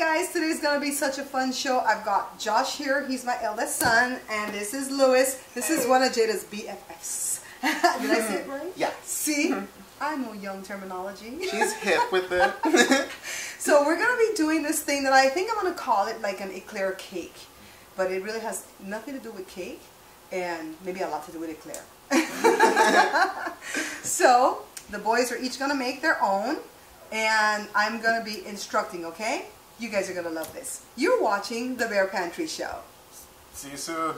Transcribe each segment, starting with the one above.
guys, today's gonna be such a fun show. I've got Josh here, he's my eldest son, and this is Louis. This is one of Jada's BFFs. Did I say it right? Yeah. See? I know young terminology. She's hip with it. So we're gonna be doing this thing that I think I'm gonna call it like an Eclair cake. But it really has nothing to do with cake, and maybe a lot to do with Eclair. So, the boys are each gonna make their own, and I'm gonna be instructing, okay? You guys are gonna love this. You're watching the Bear Pantry Show. See you soon.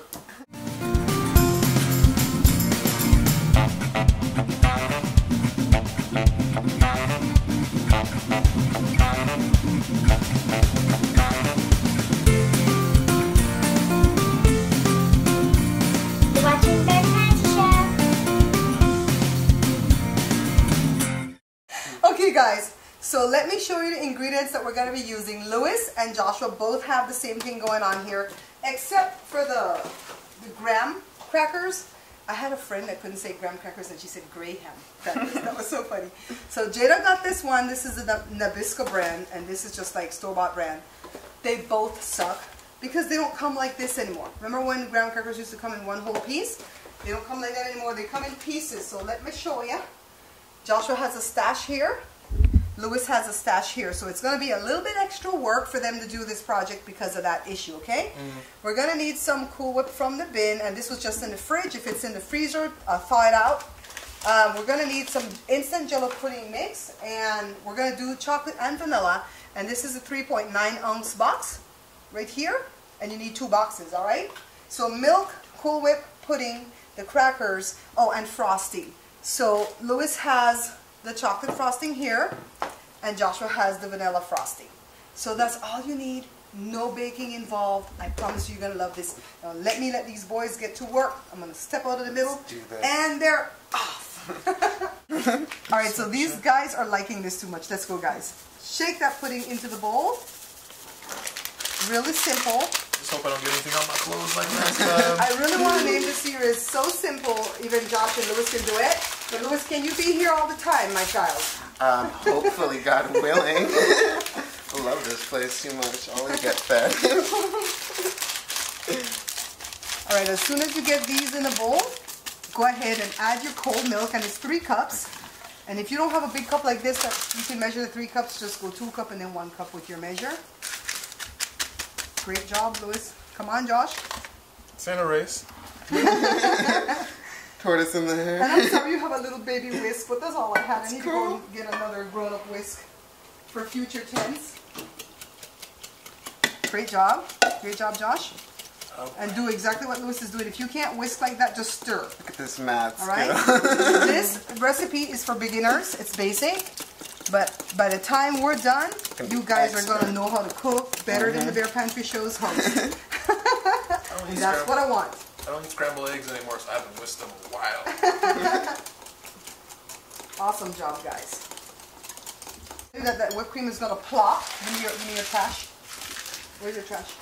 Okay guys, so let me show you the ingredients that we're going to be using. Louis and Joshua both have the same thing going on here, except for the graham crackers. I had a friend that couldn't say graham crackers and she said Graham crackers. That was so funny. So Jada got this one. This is the Nabisco brand, and this is just like store-bought brand. They both suck because they don't come like this anymore. Remember when graham crackers used to come in one whole piece? They don't come like that anymore. They come in pieces. So let me show you. Joshua has a stash here. Louis has a stash here. So it's going to be a little bit extra work for them to do this project because of that issue, okay? We're going to need some Cool Whip from the bin, and this was just in the fridge. If it's in the freezer, thaw it out. We're going to need some instant Jello pudding mix, and we're going to do chocolate and vanilla. And this is a 3.9 ounce box right here, and you need 2 boxes, all right? So milk, Cool Whip, pudding, the crackers, oh, and frosting. So Louis has the chocolate frosting here, and Joshua has the vanilla frosting. So that's all you need. No baking involved. I promise you're going to love this. Now let these boys get to work. I'm going to step out of the middle, and they're off. All right, so these guys are liking this too much. Let's go, guys. Shake that pudding into the bowl. Really simple. Just hope I don't get anything on my clothes like last time. I really want to name this series So Simple, even Josh and Louis can do it. But Louis, can you be here all the time, my child? Hopefully, God willing. I love this place too much. Always get fed. Alright, as soon as you get these in a bowl, go ahead and add your cold milk, and it's 3 cups. And if you don't have a big cup like this, that you can measure the 3 cups, just go 2 cups and then 1 cup with your measure. Great job, Louis. Come on, Josh. It's in a race. Tortoise in the hair. And I'm sorry you have a little baby whisk, but that's all I had. I need to go and get another grown-up whisk for future tense. Great job. Great job, Josh. Okay. And do exactly what Louis is doing. If you can't whisk like that, just stir. Look at this math. All right? This recipe is for beginners. It's basic. But by the time we're done, you guys are going to know how to cook better than the Bear Pantry Show's host. That's what I want. I don't eat scrambled eggs anymore, so I haven't whisked them in a while. Awesome job, guys. That whipped cream is going to plop. Give me your trash. Where's your trash?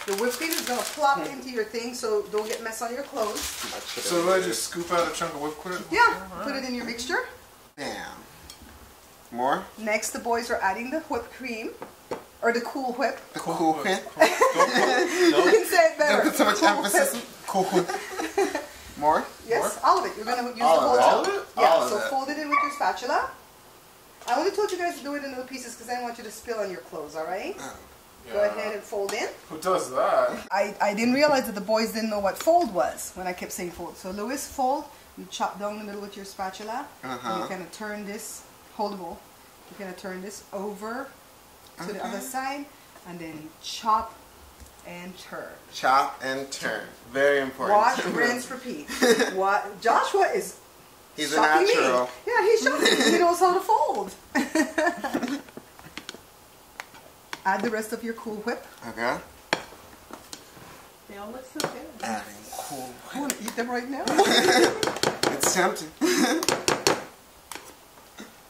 The whipped cream is going to plop into your thing, so don't get mess on your clothes. So do I just scoop out a chunk of whipped cream? Yeah, put it in your mixture. Damn. More? Next, the boys are adding the whipped cream. Or the Cool Whip. The Cool Whip. You can say it better. Don't put so much emphasis. Cool Whip. More? Yes, More? all of it. You're going to use all the whole of chunk. it? Yeah, all so of fold it in with your spatula. I only told you guys to do it in little pieces because I didn't want you to spill on your clothes, alright? Yeah. Go ahead and fold in. Who does that? I didn't realize that the boys didn't know what fold was when I kept saying fold. So Louis, fold. You chop down the middle with your spatula. And you kind of turn this, hold the bowl. You're going to turn this over to the other side, and then chop and turn. Chop and turn. Very important. Wash, rinse, repeat. Joshua is He's a shocking natural. me. Yeah, he's shocking me. He knows how to fold. Add the rest of your Cool Whip. Okay. They all look so good. Adding Cool Whip. I want to eat them right now. It's tempting.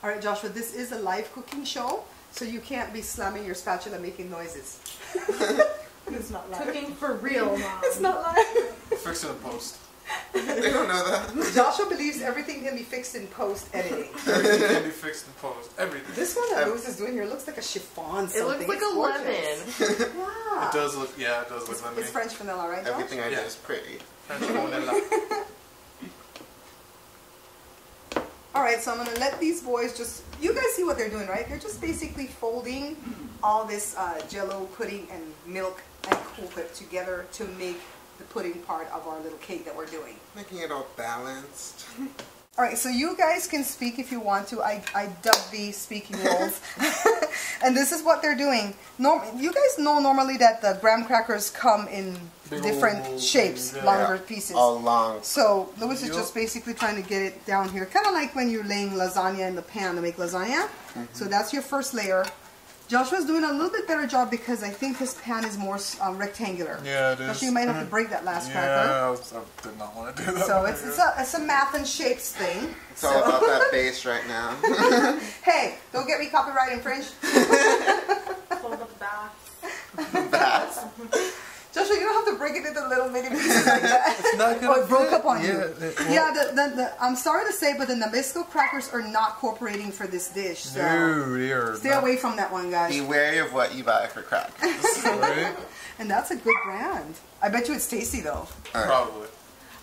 Alright, Joshua, this is a live cooking show, so you can't be slamming your spatula making noises. It's not live. Cooking for real, Mom. It's not live. Fix it in post. They don't know that. Joshua believes everything can be fixed in post-editing. Everything can be fixed in post. Everything. This one that Louis is doing here looks like a chiffon something. It looks like It's a gorgeous. lemon. Yeah. It does look, yeah, it does look lemony. It's French vanilla, right, Josh? Everything I do Yeah. is pretty. French vanilla. Alright, so I'm going to let these boys just... You guys see what they're doing, right? They're just basically folding all this Jell-O pudding and milk and Cool Whip together to make the pudding part of our little cake that we're doing. Making it all balanced. Alright, so you guys can speak if you want to. I dub these speaking roles. And this is what they're doing. You guys know normally that the graham crackers come in Big different old shapes, things, yeah. longer pieces. All long. So Louis is just basically trying to get it down here. Kind of like when you're laying lasagna in the pan to make lasagna. So that's your first layer. Joshua's doing a little bit better job because I think his pan is more rectangular. Yeah, it is. Joshua, you might have to break that last cracker. Yeah, I did not want to do that. So it's a math and shapes thing. It's all about that base right now. Hey, don't get me copyright infringed. Hold up bath. Bats. Joshua, you don't have to break it into little mini pieces like that. It's not gonna Oh, it broke fit. up on Yeah, you. Yeah, I'm sorry to say, but the Nabisco crackers are not cooperating for this dish. So No, they are stay not. away from that one, guys. Be wary of what you buy for crackers. Right? And that's a good brand. I bet you it's tasty though. Probably.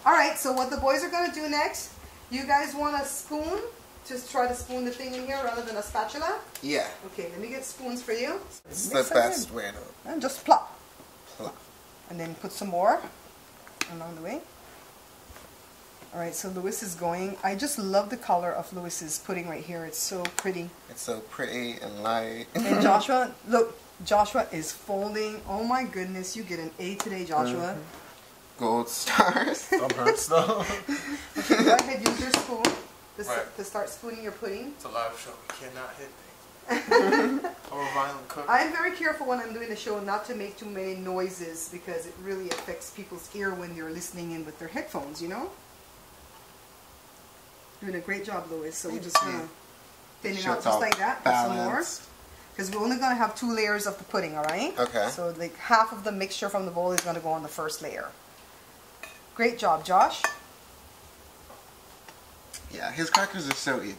Alright, so what the boys are going to do next, you guys want a spoon? Just try to spoon the thing in here rather than a spatula? Yeah. Okay, let me get spoons for you. It's Mix the them best in. way to And just plop. plop. And then put some more along the way. Alright, so Louis is going. I just love the color of Louis's pudding right here. It's so pretty. It's so pretty and light. And Joshua, look, Joshua is folding. Oh my goodness, you get an A today, Joshua. Gold stars. Some hurts though. Okay, go ahead, use your spoon Right. to start spooning your pudding. It's a live show. We cannot hit things. I'm a violent cook. I'm very careful when I'm doing the show not to make too many noises because it really affects people's ear when they're listening in with their headphones, you know? Doing a great job, Louis. So we're just going to thin it Sure, out it's just all like that. Put some more. balanced. Because we're only going to have 2 layers of the pudding, alright? Okay. So like half of the mixture from the bowl is going to go on the first layer. Great job, Josh. Yeah, his crackers are so even.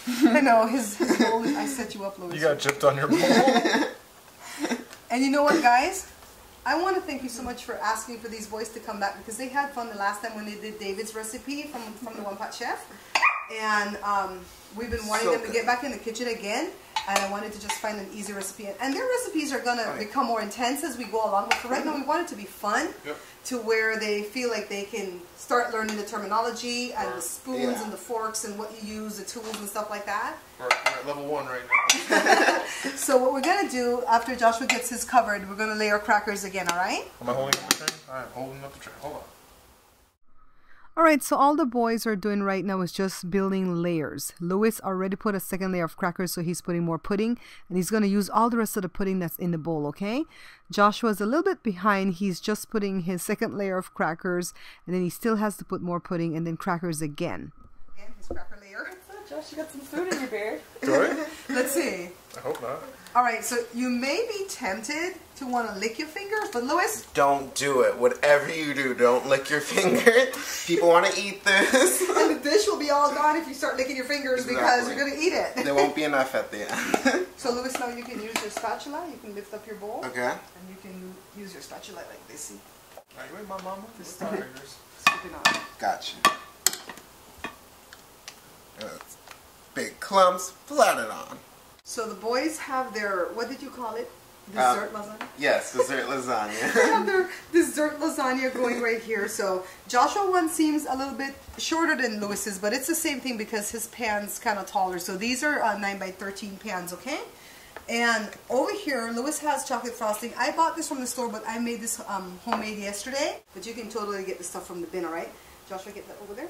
I know, his bowl is, I set you up, Louis. You got gypped on your bowl. And you know what, guys? I want to thank you so much for asking for these boys to come back because they had fun the last time when they did David's recipe from the One Pot Chef. And we've been wanting them to get back in the kitchen again. And I wanted to just find an easy recipe. And their recipes are going to become more intense as we go along. But for right now, we want it to be fun to where they feel like they can start learning the terminology and the spoons and the forks and what you use, the tools and stuff like that. We're at level 1 right now. So what we're going to do after Joshua gets his covered, we're going to lay our crackers again, all right? Am I holding up the tray? I'm holding up the tray. Hold on. Alright, so all the boys are doing right now is just building layers. Louis already put a second layer of crackers, so he's putting more pudding. And he's going to use all the rest of the pudding that's in the bowl, okay? Joshua's a little bit behind. He's just putting his second layer of crackers. And then he still has to put more pudding and then crackers again. Again, his cracker layer. Josh, you got some food in your beard. Do I? Let's see. I hope not. Alright, so you may be tempted to want to lick your fingers, but Louis, Don't do it. Whatever you do, don't lick your finger. People want to eat this. and the dish will be all gone if you start licking your fingers because you're going to eat it. There won't be enough at the end. So Louis, now you can use your spatula. You can lift up your bowl. Okay. And you can use your spatula like this. See? Are you with my mama? Just With my fingers. scoop it on. Gotcha. Big clumps, flat it on. So the boys have their, what did you call it? Dessert lasagna? Yes, dessert lasagna. They have their dessert lasagna going right here. So Joshua one seems a little bit shorter than Louis's, but it's the same thing because his pan's kind of taller. So these are 9 by 13 pans, okay? And over here, Louis has chocolate frosting. I bought this from the store, but I made this homemade yesterday. But you can totally get the stuff from the bin, all right? Joshua, get that over there.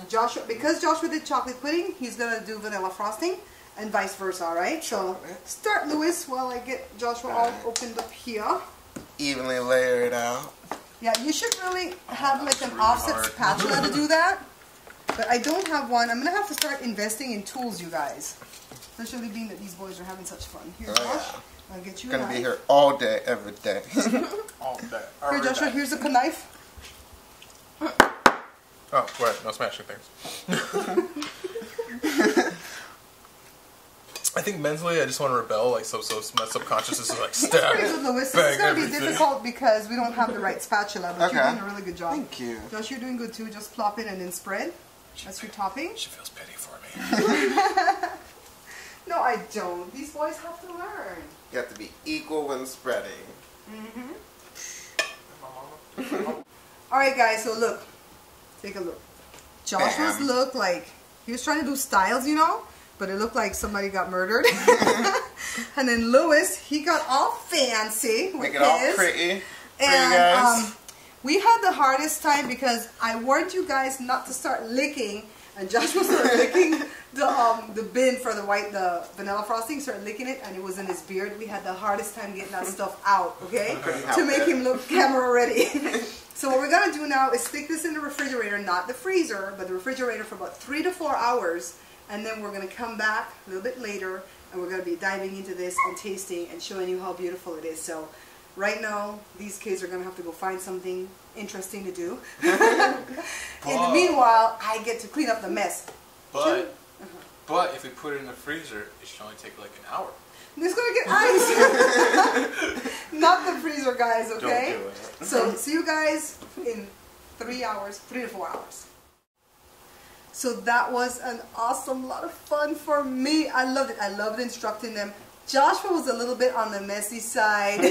Joshua, because Joshua did chocolate pudding, he's gonna do vanilla frosting, and vice versa. All right. So start, Louis, while I get Joshua all opened up here. Evenly layer it out. Yeah, you should really have like an offset spatula to do that. But I don't have one. I'm gonna have to start investing in tools, you guys. Especially being that these boys are having such fun. Here, Josh, I'll get you a Gonna knife. be here all day, every day. All day. Here, Joshua, here's a knife. Oh, right. No smashing things. I think mentally I just want to rebel. Like, so my subconscious is like, It's stab. pretty good, Louis. bang It's going to be everything. difficult because we don't have the right spatula, but you're Okay. doing a really good job. Thank you. Josh, you're doing good too. Just plop it and then spread. That's your topping. She feels pity for me. No, I don't. These boys have to learn. You have to be equal when spreading. Alright guys, so look. Take a look. Joshua's Bam. look like, he was trying to do styles, you know, but it looked like somebody got murdered. And then Louis, he got all fancy with Make it all his. pretty. And guys. we had the hardest time because I warned you guys not to start licking, and Joshua started licking the bin for the vanilla frosting, started licking it, and it was in his beard. We had the hardest time getting that stuff out, okay? Couldn't To help make it. him look camera ready. So what we're gonna do now is stick this in the refrigerator, not the freezer, but the refrigerator for about 3 to 4 hours, and then we're gonna come back a little bit later, and we're gonna be diving into this and tasting and showing you how beautiful it is. So right now, these kids are gonna have to go find something interesting to do. In the meanwhile, I get to clean up the mess. But if we put it in the freezer, it should only take like an hour. It's gonna get ice. Not the freezer, guys, okay? Don't do it. So see you guys in 3 hours, 3 to 4 hours. So that was an awesome lot of fun for me. I loved it. I loved instructing them. Joshua was a little bit on the messy side,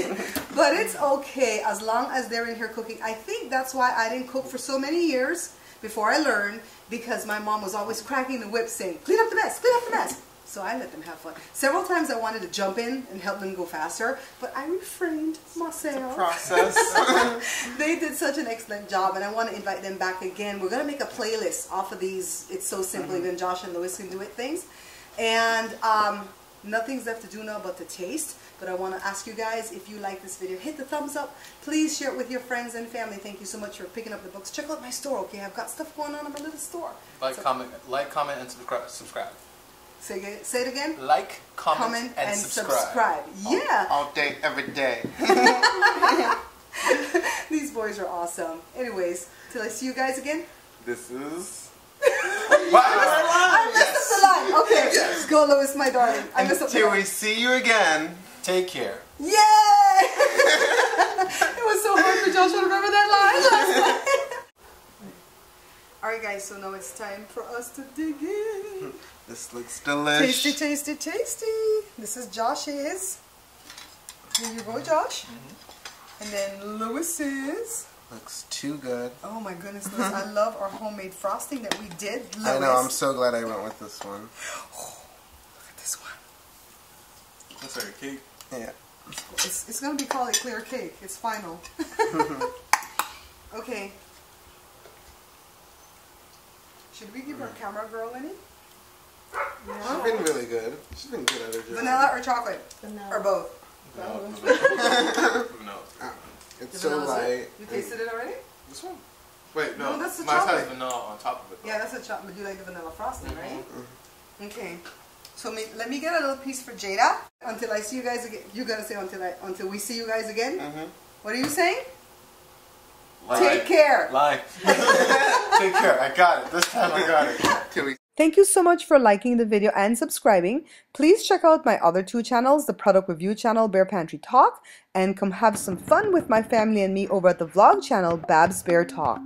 but it's okay as long as they're in here cooking. I think that's why I didn't cook for so many years before I learned, because my mom was always cracking the whip saying, clean up the mess, clean up the mess. So I let them have fun. Several times I wanted to jump in and help them go faster, but I refrained myself. Process. They did such an excellent job, and I want to invite them back again. We're going to make a playlist off of these It's So Simple, Even Josh and Louis Can Do It things. And nothing's left to do now but to taste. But I want to ask you guys, if you like this video, hit the thumbs up. Please share it with your friends and family. Thank you so much for picking up the books. Check out my store, okay? I've got stuff going on in my little store. Like, comment, and subscribe. Say it again. Like, comment, and subscribe. Yeah. All day, every day. These boys are awesome. Anyways, till I see you guys again. This is... Wow! I messed up the line. Okay, go, Louis, my darling. I messed up the Till line. we see you again. Take care. Yay! It was so hard for Joshua to remember that line last night. Alright guys, so now it's time for us to dig in. This looks delicious. Tasty, tasty, tasty. This is Josh's. Here you go, Josh. And then Louis's. Looks too good. Oh my goodness, Louis. I love our homemade frosting that we did. Louis. I know, I'm so glad I went with this one. Oh, look at this one. That's like a cake. Yeah. It's going to be called Eclair cake. It's final. Okay. Should we give our camera girl any? She's been really good. She's been good at her job. Vanilla or chocolate? Vanilla. Or both? No. Oh, it's The so vanilla's light. it? You tasted it already? This one? Wait, no. No, that's the Mine has chocolate. vanilla on top of it. though. Yeah, that's a chocolate. But you like the vanilla frosting, right? Mm-hmm. Okay. So let me get a little piece for Jada. Until I see you guys again. You're going to say until we see you guys again? What are you saying? Take care. Lie. Take care. I got it. This time I got it. Till we Thank you so much for liking the video and subscribing. Please check out my other 2 channels, the product review channel, Bear Pantry Talk, and come have some fun with my family and me over at the vlog channel, Babs Bear Talk.